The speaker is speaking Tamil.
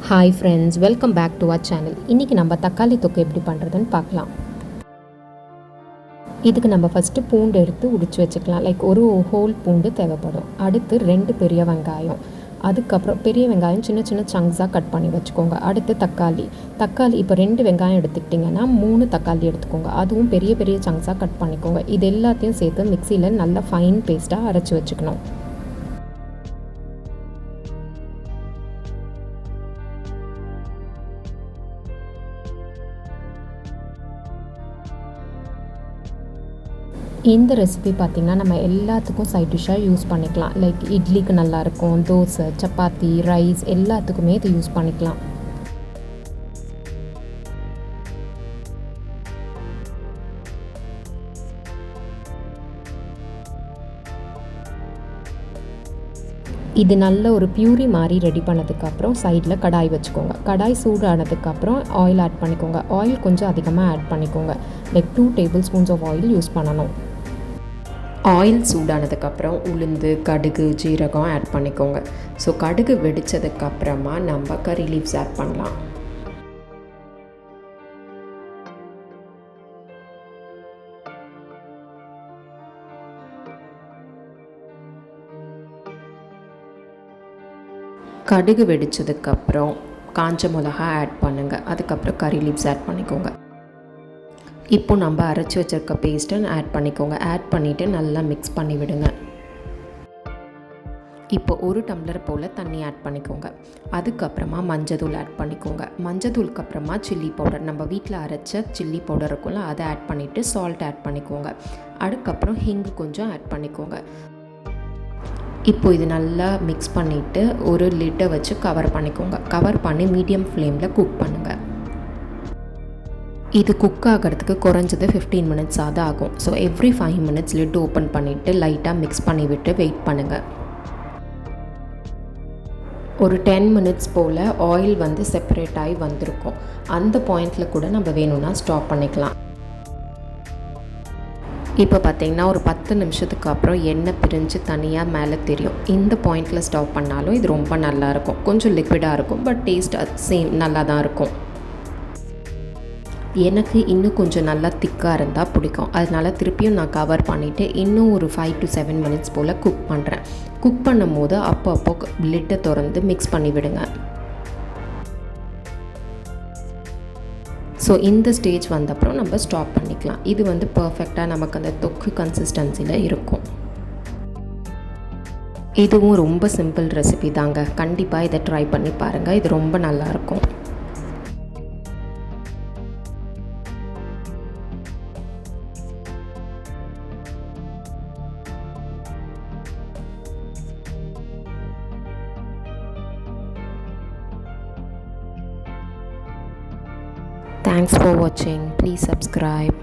Hi friends, welcome back to our channel. இன்றைக்கி நம்ம தக்காளி தொக்கு எப்படி பண்ணுறதுன்னு பார்க்கலாம். இதுக்கு நம்ம ஃபஸ்ட்டு பூண்டு எடுத்து உடிச்சு வச்சுக்கலாம். லைக் ஒரு ஹோல் பூண்டு தேவைப்படும். அடுத்து 2 பெரிய வெங்காயம், அதுக்கப்புறம் பெரிய வெங்காயம் சின்ன சின்ன சங்க்ஸாக கட் பண்ணி வச்சுக்கோங்க. அடுத்து தக்காளி இப்போ 2 வெங்காயம் எடுத்துக்கிட்டிங்கன்னா 3 தக்காளி எடுத்துக்கோங்க. அதுவும் பெரிய பெரிய சங்க்ஸாக கட் பண்ணிக்கோங்க. இது எல்லாத்தையும் சேர்த்து மிக்சியில் நல்லா ஃபைன் பேஸ்ட்டாக அரைச்சி வச்சுக்கணும். இந்த ரெசிபி பார்த்திங்கன்னா நம்ம எல்லாத்துக்கும் சைட் டிஷ்ஷாக யூஸ் பண்ணிக்கலாம். லைக் இட்லிக்கு நல்லாயிருக்கும், தோசை, சப்பாத்தி, ரைஸ் எல்லாத்துக்குமே இது யூஸ் பண்ணிக்கலாம். இது நல்ல ஒரு பியூரி மாதிரி ரெடி பண்ணதுக்கப்புறம் சைடில் கடாய் வச்சுக்கோங்க. கடாய் சூடானதுக்கப்புறம் ஆயில் ஆட் பண்ணிக்கோங்க. ஆயில் கொஞ்சம் அதிகமாக ஆட் பண்ணிக்கோங்க. Like 2 tablespoons of oil use பண்ணணும். ஆயில் சூடானதுக்கப்புறம் உளுந்து, கடுகு, ஜீரகம் ஆட் பண்ணிக்கோங்க. ஸோ கடுகு வெடித்ததுக்கப்புறமா நம்ம கறி லீவ்ஸ் ஆட் பண்ணலாம். கடுகு வெடித்ததுக்கப்புறம் காஞ்ச மிளகா ஆட் பண்ணுங்கள். அதுக்கப்புறம் கறி லீவ்ஸ் ஆட் பண்ணிக்கோங்க. இப்போ நம்ம அரைச்சி வச்சுருக்க பேஸ்ட்டை ஆட் பண்ணிக்கோங்க. ஆட் பண்ணிவிட்டு நல்லா மிக்ஸ் பண்ணி விடுங்க. இப்போ 1 டம்ளர் போல் தண்ணி ஆட் பண்ணிக்கோங்க. அதுக்கப்புறமா மஞ்சத்தூள் ஆட் பண்ணிக்கோங்க. மஞ்சத்தூளுக்கு அப்புறமா சில்லி பவுடர், நம்ம வீட்டில் அரைச்ச சில்லி பவுடர் இருக்கும்ல, அதை ஆட் பண்ணிவிட்டு சால்ட் ஆட் பண்ணிக்கோங்க. அதுக்கப்புறம் ஹிங்கு கொஞ்சம் ஆட் பண்ணிக்கோங்க. இப்போ இது நல்லா மிக்ஸ் பண்ணிவிட்டு ஒரு லிட்டை வச்சு கவர் பண்ணிக்கோங்க. கவர் பண்ணி மீடியம் ஃப்ளேமில் குக் பண்ணுங்கள். இது குக் ஆகிறதுக்கு குறைஞ்சது 15 மினிட்ஸ் ஆகும். So every 5 minutes lid open பண்ணிவிட்டு லைட்டாக மிக்ஸ் பண்ணிவிட்டு வெயிட் பண்ணுங்கள். ஒரு 10 மினிட்ஸ் போல் ஆயில் வந்து செப்பரேட் ஆகி வந்திருக்கும். அந்த பாயிண்டில் கூட நம்ம வேணும்னா ஸ்டாப் பண்ணிக்கலாம். இப்போ பார்த்திங்கன்னா ஒரு 10 நிமிஷத்துக்கு அப்புறம் எண்ணெய் பிரிஞ்சு தனியாக மேலே தெரியும். இந்த பாயிண்டில் ஸ்டாப் பண்ணாலும் இது ரொம்ப நல்லாயிருக்கும். கொஞ்சம் லிக்விடாக இருக்கும், பட் டேஸ்ட் சேம் நல்லா தான் இருக்கும். எனக்கு இன்னும் கொஞ்சம் நல்லா திக்காக இருந்தால் பிடிக்கும். அதனால் திருப்பியும் நான் கவர் பண்ணிவிட்டு இன்னும் ஒரு 5 to 7 மினிட்ஸ் போல் குக் பண்ணுறேன். குக் பண்ணும் போது அப்போ லிட்டை திறந்து மிக்ஸ் பண்ணி விடுங்க. ஸோ இந்த ஸ்டேஜ் வந்தப்புறம் நம்ம ஸ்டாப் பண்ணிக்கலாம். இது வந்து பர்ஃபெக்டாக நமக்கு அந்த தொக்கு கன்சிஸ்டன்சியில் இருக்கும். இதுவும் ரொம்ப சிம்பிள் ரெசிபி தாங்க. கண்டிப்பாக இதை ட்ரை பண்ணி பாருங்கள். இது ரொம்ப நல்லாயிருக்கும். Thanks for watching. Please subscribe.